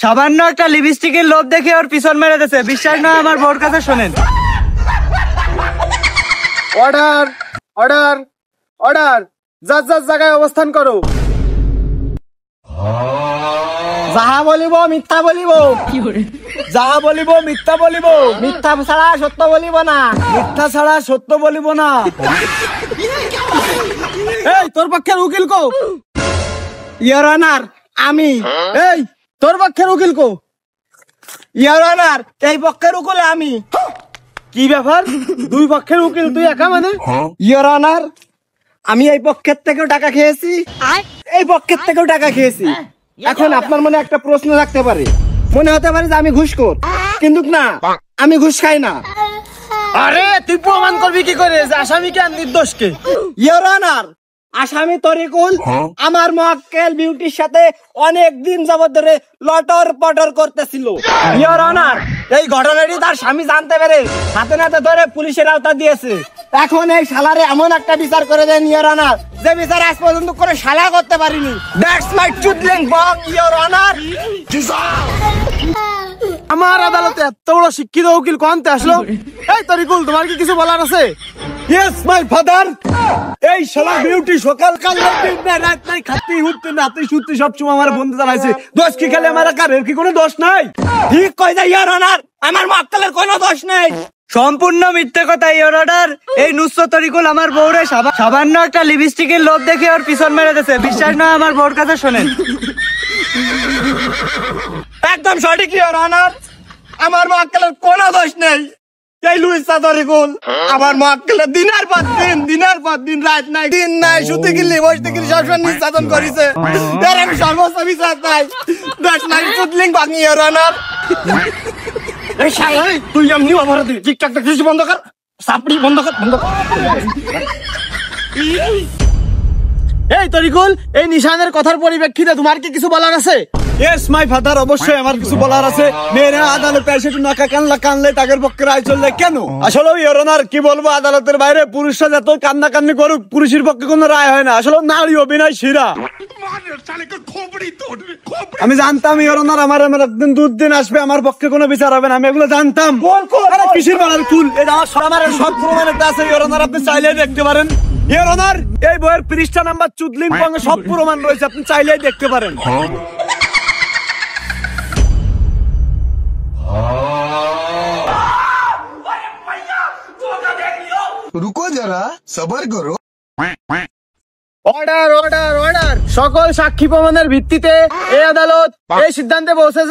সামান্য একটা লিপস্টিকের লোভ দেখে ওর পিছন মেরে দিয়েছে। বিশ্বাস না আমার বউর কাছে শোনেন। অর্ডার অর্ডার অর্ডার, যার যার জায়গায় অবস্থান করো। যাহা বলিব মিথ্যা বলিব, যাহা বলিব মিথ্যা বলিব, মিথ্যা ছাড়া সত্য বলিব না, মিথ্যা ছাড়া সত্য বলিব না। এই তোর পক্ষের উকিল কো? ইওর অনার আমি। এই তোর পক্ষের উকিল কো? ইওর অনার এই পক্ষের উকিল আমি। কি ব্যাপার, দুই পক্ষের উকিল তুই একা মানে? ইওর অনার আমি এই পক্ষের থেকেও টাকা খেয়েছি, এই পক্ষের থেকেও টাকা খেয়েছি। এখন আপনার মনে একটা প্রশ্ন রাখতে পারে, মনে হতে পারে যে আমি ঘুষখোর, কিন্তু না, আমি ঘুষ খাই না। আরে তুই প্রমাণ করবি কি করে যে আসামিকে আর নির্দোষকে? ইওর অনার আসামি তরিকুল আমার মক্কেল বিউটির সাথে অনেক দিন যাবত ধরে লটর পটর করতেছিল। ইওর অনার এই ঘটনাটি তার স্বামী জানতে পেরে হাতে নাতে ধরে পুলিশের আওতা দিয়েছে। এখন এই শালারে এমন একটা বিচার করে দেন ইওর অনার, যে বিচার আজ পর্যন্ত করে শালা করতে পারিনি। দ্যাটস মাই চুদলিং বং ইওর অনার। আমার আদালতে এত বড় শিক্ষিত উকিল কোনতে আসলো? এই তরিকুল তোমার কি কিছু বলার আছে? Yes my father. এই শালা বিউটি সকাল কাল রাত নাই খাতি উঠতে নাতি শুতে সব সময় আমার বন্ধু জানাইছে, দোষ কি খেলে আমার কারের কি কোনো দোষ নাই? ঠিক কই দা ইওর অনার, আমার মক্কেলের কোনো দোষ নেই। সম্পূর্ণ মিথ্যে কথা ইওর অর্ডার। এই নুসরত তরিকুল আমার বউরে সামান্য একটা লিপস্টিকের লোভ দেখে ওর পিছন মেরে দিয়েছে। বিশ্বাস না আমার বউর কাছে শোনেন। একদম সঠিক ইওর অনার, আমার মক্কেলের কোনো দোষ নেই। এই লুইসা তরিকুল আমার মক্কেলের দিনের পর দিন রাত নাই দিন নাই শুতে গেলে বসতে গেলে সবসময় নির্যাতন করেছে। এর আমি সর্বোচ্চ বিচার চাই। দ্যাটস মাই চুদলিং বং ইওর অনার। এই শালা তুই এমনি অপরাধ টিকটক দেখছিস, বন্ধ কর, সাপড়ি বন্ধ কর, বন্ধ কর। এই তরিকুল এই নিশানের কথার পরিপ্রেক্ষিতে তোমার কি কিছু বলার আছে? ইয়েস মাই ফাদার, অবশ্যই আমার কিছু বলার আছে। মেয়েরা আদালতে এসে নাকা কানলে তাদের পক্ষে রায় চললে কেন? আসলে ইওর অনার কি বলবো, আদালতের বাইরে পুরুষরা যত কান্নাকান্নি করুক পুরুষের পক্ষে কোনো রায় হয় না। আসলে নারী অভিনয় সেরা। আমি জানতাম ইওর অনার আমার একদিন দুদিন আসবে, আমার পক্ষে কোনো বিচার হবে না, আমি এগুলো জানতাম। কিসের বলার কুল, এটা আমার সব প্রমাণ আছে ইওর অনার, আপনি চাইলে দেখতে পারেন। ইওর অনার এই বইয়ের পৃষ্ঠা নাম্বার চুদলিং বং সব প্রমাণ রয়েছে, আপনি চাইলেই দেখতে পারেন। रुको जरा सबर करो। অর্ডার অর্ডার অর্ডার, সকল সাক্ষী প্রমাণের ভিত্তিতে এই আদালত এই সিদ্ধান্তে পৌঁছেছে